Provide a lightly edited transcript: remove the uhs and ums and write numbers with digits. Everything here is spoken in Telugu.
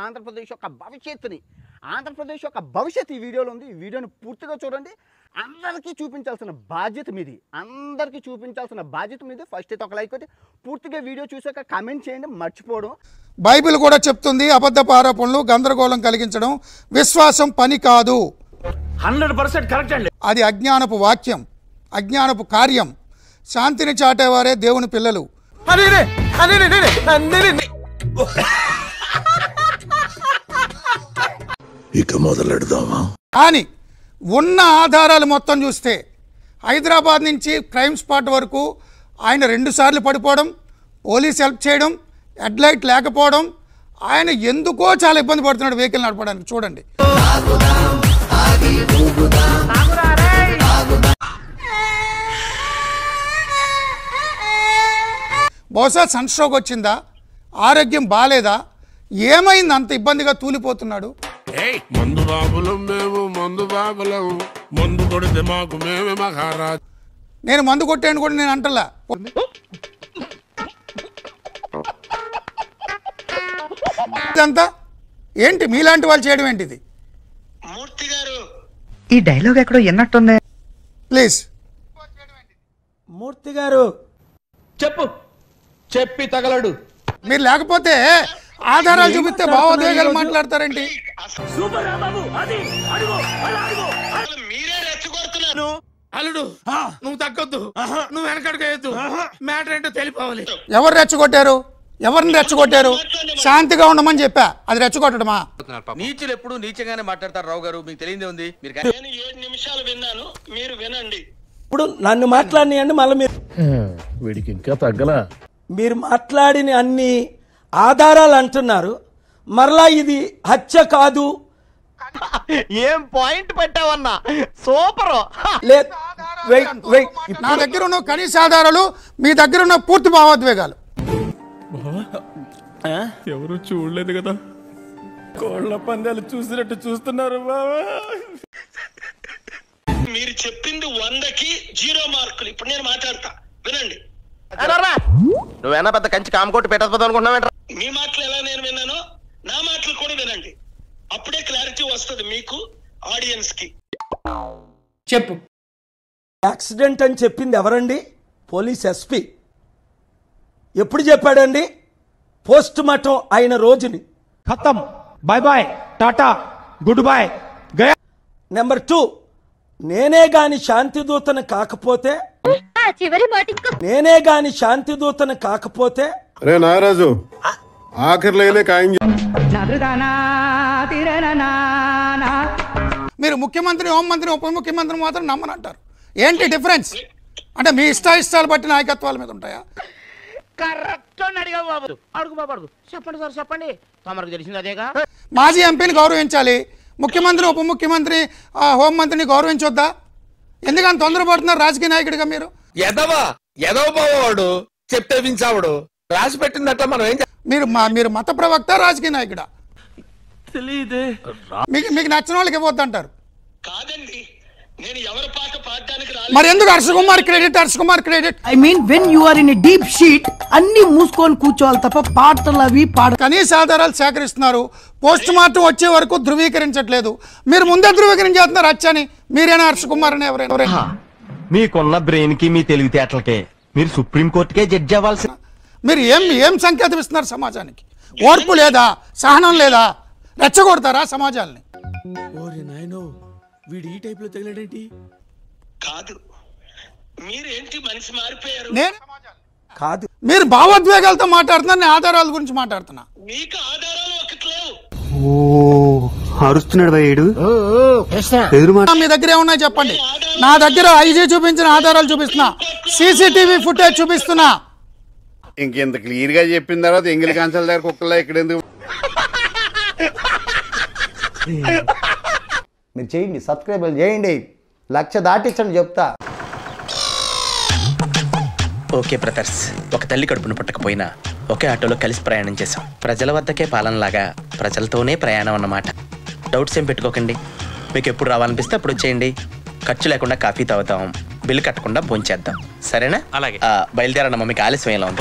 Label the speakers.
Speaker 1: ఆంధ్రప్రదేశ్ యొక్క భవిష్యత్తుని ఆంధ్రప్రదేశ్ యొక్క భవిష్యత్తు ఈ వీడియోలో ఉంది. ఈ వీడియోని పూర్తిగా చూడండి. అందరికీ చూపించాల్సిన బాధ్యత మీది. ఫస్ట్ అయితే ఒక లైక్ కొట్టి పూర్తిగా వీడియో చూసాక కామెంట్ చేయండి, మర్చిపోవడం.
Speaker 2: బైబిల్ కూడా చెప్తుంది, అబద్ధపు ఆరోపణలు గందరగోళం కలిగించడం విశ్వాసం పని కాదు.
Speaker 3: 100% కరెక్ట్ అండి.
Speaker 2: అది అజ్ఞానపు వాక్యం, అజ్ఞానపు కార్యం. శాంతిని చాటేవారే దేవుని పిల్లలు.
Speaker 4: ఇక మొదలెడదామా?
Speaker 2: కానీ ఉన్న ఆధారాలు మొత్తం చూస్తే హైదరాబాద్ నుంచి క్రైమ్ స్పాట్ వరకు ఆయన 2 సార్లు పడిపోవడం, పోలీస్ హెల్ప్ చేయడం, హెడ్లైట్ లేకపోవడం, ఆయన ఎందుకో చాలా ఇబ్బంది పడుతున్నాడు వెహికల్ నడపడానికి. చూడండి. బహుశా సన్ స్ట్రోక్ వచ్చిందా, ఆరోగ్యం బాగాలేదా, ఏమైంది అంత ఇబ్బందిగా తూలిపోతున్నాడు?
Speaker 4: మందు బాబులం మేము, మందు బాబులం, మందు కొడితే మాకు మేమే మహారాజ్.
Speaker 2: నేను మందు కొట్టాను కూడా నేను అంటలా. ఇదంతా ఏంటి మీలాంటి వాళ్ళు చేయడం ఏంటిది?
Speaker 5: మూర్తి గారు
Speaker 6: ఈ డైలాగ్ ఎక్కడో ఎన్నట్టుంది.
Speaker 2: ప్లీజ్
Speaker 3: మూర్తి గారు చెప్పి తగలడు.
Speaker 2: మీరు లేకపోతే ఆధారాలు చూపిస్తే భావోద్వేగాలు మాట్లాడతారేంటి?
Speaker 5: మీరే రెచ్చగొడుతున్నారు.
Speaker 4: అల్లుడు నువ్వు తగ్గొద్దు, నువ్వు వెనకడుగేయద్దు, మ్యాటర్ ఏంటో తెలిపోవాలి.
Speaker 2: ఎవరు రెచ్చగొట్టారు? ఎవరిని రెచ్చగొట్టారు? శాంతిగా ఉండమని చెప్పా, అది రెచ్చగొట్టడమా?
Speaker 3: నీచులు ఎప్పుడు నీచంగానే మాట్లాడతారు రావు గారు, మీకు తెలియదే ఉంది.
Speaker 5: నేను 7 నిమిషాలు విన్నాను, మీరు వినండి.
Speaker 7: ఇప్పుడు నన్ను మాట్లాడినండి, మళ్ళీ
Speaker 4: వీడికి ఇంకా తగ్గలా.
Speaker 7: మీరు మాట్లాడిన అన్ని ఆధారాలు అంటున్నారు, మరలా ఇది హత్య కాదు.
Speaker 1: ఏం పాయింట్ పెట్టావన్నా, సూపర్.
Speaker 2: నా దగ్గర ఉన్న కనీస ఆధారాలు, మీ దగ్గర ఉన్న పూర్తి భావోద్వేగాలు.
Speaker 4: ఎవరు చూడలేదు కదా, కోళ్ల పందాలు చూసినట్టు చూస్తున్నారు బాబా.
Speaker 5: మీరు చెప్పింది 100కి 0 మార్కులు. ఇప్పుడు నేను మాట్లాడతా, వినండి.
Speaker 3: నువ్వేనా పెద్ద కంచి కామకోటి పెట్టకపోతావు అనుకుంటున్నావు?
Speaker 5: మీ మాటలు ఎలా నేను విన్నానో నా మాటలు కూడా వినండి. అప్పుడే క్లారిటీ వస్తుంది మీకు, ఆడియన్స్ కి.
Speaker 7: చెప్పు. యాక్సిడెంట్ అని చెప్పింది ఎవరండి? Police SP. ఎప్పుడు చెప్పాడండి? పోస్ట్ మార్టం అయిన రోజుని.
Speaker 3: ఖతం, bye bye, tata, good bye, గయా.
Speaker 7: నెంబర్ 2, నేనే గాని శాంతిదూతను కాకపోతే
Speaker 4: రే నాగరాజు, ఆఖరిలో ఖాయం.
Speaker 2: మీరు ముఖ్యమంత్రి, హోంమంత్రి, ఉప ముఖ్యమంత్రి మాత్రం నమ్మనంటారు. ఏంటి డిఫరెన్స్? అంటే మీ ఇష్టాలు బట్టి నాయకత్వాల మీద ఉంటాయా?
Speaker 1: కరెక్ట్ అని అడిగావు బాబు. అడుగు బాబు, అడుగు. చెప్పండి సార్, చెప్పండి. తమకు తెలిసింది అదేగా.
Speaker 2: మాజీ ఎంపీని గౌరవించాలి, ముఖ్యమంత్రి, ఉప ముఖ్యమంత్రి, హోంమంత్రిని గౌరవించొద్దా? ఎందుకని తొందరపడుతున్నారు రాజకీయ నాయకుడిగా మీరు?
Speaker 3: ఎదవబావాడు చెప్తే వించావుడు, రాసి పెట్టిందట్లా మనం ఏం
Speaker 2: మీరు మత ప్రవక్త, రాజకీయ నాయకుడా?
Speaker 3: తెలియదే.
Speaker 2: మీకు నచ్చిన వాళ్ళకి ఇవ్వద్దు అంటారు.
Speaker 5: కాదండి, నేను ఎవరి పాట పాడడానికి
Speaker 2: మరి ఎందుకు Harshakumar credit?
Speaker 6: I mean when you are in a deep shit అన్ని మూసుకొని కూర్చోవాలి తప్ప పాటలు అవి
Speaker 2: కనీస ఆధారాలు సేకరిస్తున్నారు, పోస్ట్ మార్టం వచ్చే వరకు ధృవీకరించట్లేదు. మీరు ముందే ధృవీకరించేస్తున్నారు హత్యని. మీరేనా హర్షకుమార్ అని? ఎవరైనా?
Speaker 3: మీకున్న బ్రెయిన్ కి, మీ తెలివితేటలకే మీరు సుప్రీం కోర్టుకే జడ్జి అవ్వాల్సి.
Speaker 2: మీరు ఏం సంకేతం ఇస్తున్నారు సమాజానికి? ఓర్పు లేదా, సహనం లేదా? రెచ్చగొడతారా సమాజాన్ని?
Speaker 4: వీడు ఈ టైప్ లో తగిలాడేంటి?
Speaker 5: కాదు, మీరేంటి మనిషి మారిపోయారు.
Speaker 7: కాదు,
Speaker 2: మీరు భావోద్వేగాలతో మాట్లాడుతున్నారు, నేను ఆధారాల గురించి మాట్లాడుతున్నా.
Speaker 5: మీకు ఆధారాలు ఒకటి లేవు.
Speaker 8: అరుస్తున్నాడు భయ్యుడు.
Speaker 2: మీ దగ్గర ఏమున్నాయి చెప్పండి. నా దగ్గర ఐజీ చూపించిన ఆధారాలు చూపిస్తున్నా, సీసీటీవీ ఫుటేజ్ చూపిస్తున్నా.
Speaker 8: ఇంకెంత క్లియర్ గా చెప్పిన తర్వాత ఎంగిలి కాంచాల దగ్గర కుక్కలా ఇక్కడ ఎందుకు?
Speaker 9: మీరు చేయండి, సబ్స్క్రైబ్ చేయండి, 1,00,000 దాటించండి చెప్తా.
Speaker 10: ఓకే బ్రదర్స్, ఒక తల్లి కడుపును పుట్టకపోయినా ఒకే ఆటోలో కలిసి ప్రయాణం చేశాం. ప్రజల వద్దకే పాలనలాగా ప్రజలతోనే ప్రయాణం అన్నమాట. డౌట్స్ ఏం పెట్టుకోకండి. మీకు ఎప్పుడు రావాలనిపిస్తే అప్పుడు వచ్చేయండి. ఖర్చు లేకుండా కాఫీ తాగుతాం, బిల్లు కట్టకుండా భోంచేద్దాం. సరేనా? అలాగే. బయలుదేరన్న, మీకు ఆలస్యం ఎలా ఉంది?